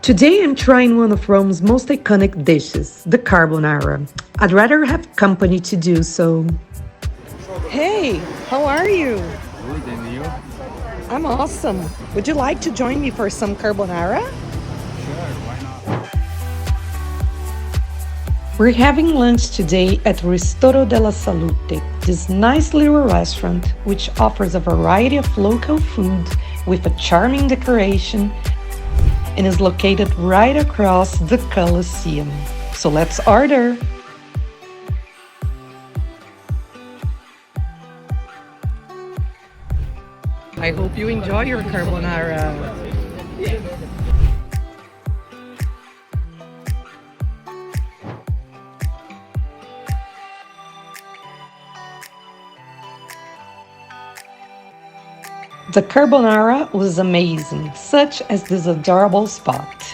Today I'm trying one of Rome's most iconic dishes, the carbonara. I'd rather have company to do so. Hey, how are you? Good, and you? I'm awesome. Would you like to join me for some carbonara? Sure, why not? We're having lunch today at Ristoro Della Salute, this nice little restaurant which offers a variety of local food with a charming decoration and is located right across the Colosseum. So let's order. I hope you enjoy your carbonara. The carbonara was amazing, such as this adorable spot.